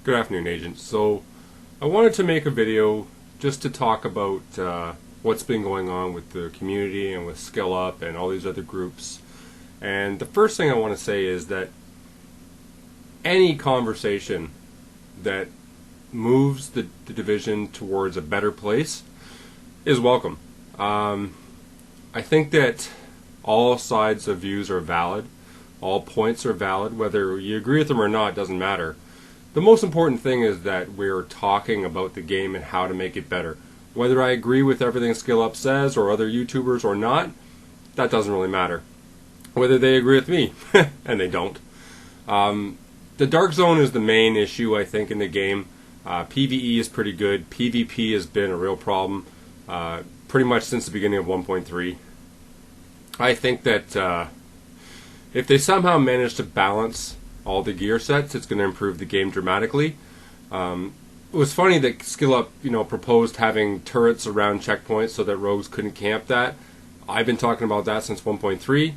Good afternoon, Agent. So, I wanted to make a video just to talk about what's been going on with the community and with Skill Up and all these other groups. And the first thing I want to say is that any conversation that moves the division towards a better place is welcome. I think that all sides of views are valid. All points are valid. Whether you agree with them or not doesn't matter. The most important thing is that we're talking about the game and how to make it better. Whether I agree with everything Skill Up says or other YouTubers or not, that doesn't really matter. Whether they agree with me, and they don't. The Dark Zone is the main issue, I think, in the game. PvE is pretty good. PvP has been a real problem pretty much since the beginning of 1.3. I think that if they somehow manage to balance all the gear sets, it's going to improve the game dramatically. It was funny that Skill Up, proposed having turrets around checkpoints so that rogues couldn't camp that. I've been talking about that since 1.3.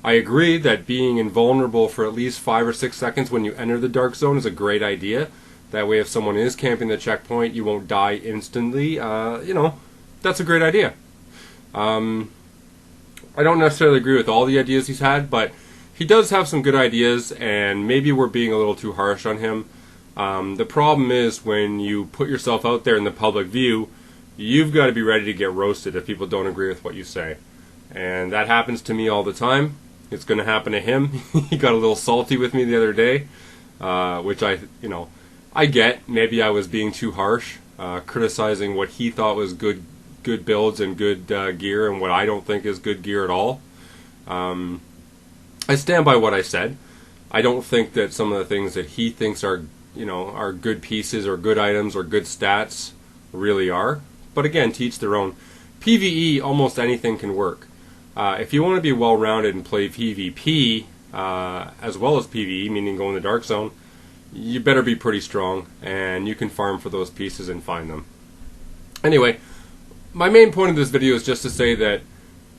I agree that being invulnerable for at least 5 or 6 seconds when you enter the Dark Zone is a great idea. That way, if someone is camping the checkpoint, you won't die instantly. That's a great idea. I don't necessarily agree with all the ideas he's had, but he does have some good ideas, and maybe we're being a little too harsh on him. The problem is when you put yourself out there in the public view, you've got to be ready to get roasted if people don't agree with what you say. And that happens to me all the time. It's going to happen to him. He got a little salty with me the other day, which I get. Maybe I was being too harsh, criticizing what he thought was good builds and good gear, and what I don't think is good gear at all. I stand by what I said. I don't think that some of the things that he thinks are good pieces or good items or good stats really are. But again, to each their own. PvE, almost anything can work. If you want to be well-rounded and play PvP as well as PvE, meaning go in the Dark Zone, you better be pretty strong, and you can farm for those pieces and find them. Anyway, my main point of this video is just to say that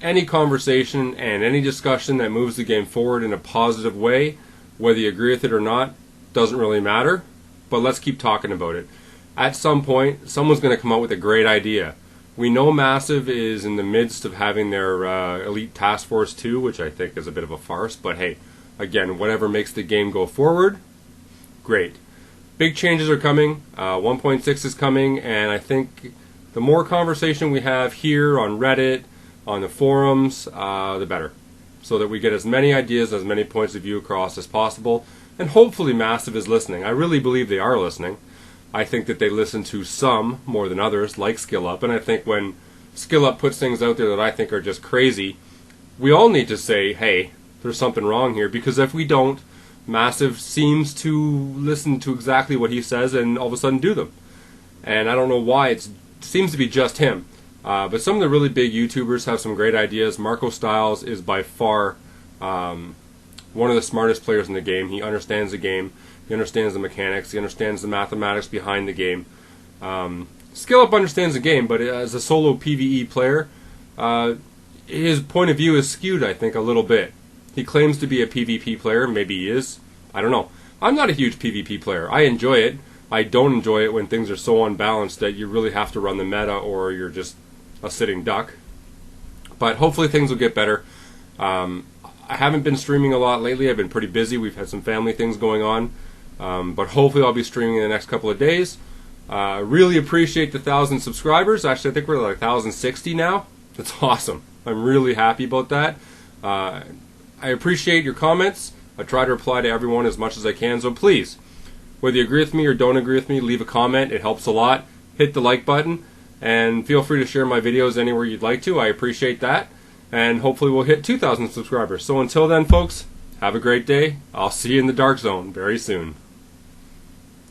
any conversation and any discussion that moves the game forward in a positive way, whether you agree with it or not, doesn't really matter, but let's keep talking about it. At some point, someone's going to come out with a great idea. We know Massive is in the midst of having their Elite Task Force 2, which I think is a bit of a farce, but hey, again, whatever makes the game go forward, great. Big changes are coming, 1.6 is coming, and I think the more conversation we have here on Reddit, on the forums, the better. So that we get as many ideas, as many points of view across as possible. And hopefully Massive is listening. I really believe they are listening. I think that they listen to some more than others, like Skill Up. And I think when Skill Up puts things out there that I think are just crazy, we all need to say, hey, there's something wrong here. Because if we don't, Massive seems to listen to exactly what he says and all of a sudden do them. And I don't know why. It seems to be just him. But some of the really big YouTubers have some great ideas. Marco Styles is by far one of the smartest players in the game. He understands the game. He understands the mechanics. He understands the mathematics behind the game. Skill Up understands the game, but as a solo PvE player, his point of view is skewed, I think, a little bit. He claims to be a PvP player. Maybe he is. I don't know. I'm not a huge PvP player. I enjoy it. I don't enjoy it when things are so unbalanced that you really have to run the meta or you're just a sitting duck. But hopefully things will get better. I haven't been streaming a lot lately. I've been pretty busy. We've had some family things going on. But hopefully I'll be streaming in the next couple of days. Really appreciate the 1,000 subscribers. Actually, I think we're like 1,060 now. That's awesome. I'm really happy about that. I appreciate your comments. I try to reply to everyone as much as I can. So please, whether you agree with me or don't agree with me, leave a comment. It helps a lot. Hit the like button. And feel free to share my videos anywhere you'd like to. I appreciate that. And hopefully we'll hit 2,000 subscribers. So until then, folks, have a great day. I'll see you in the Dark Zone very soon.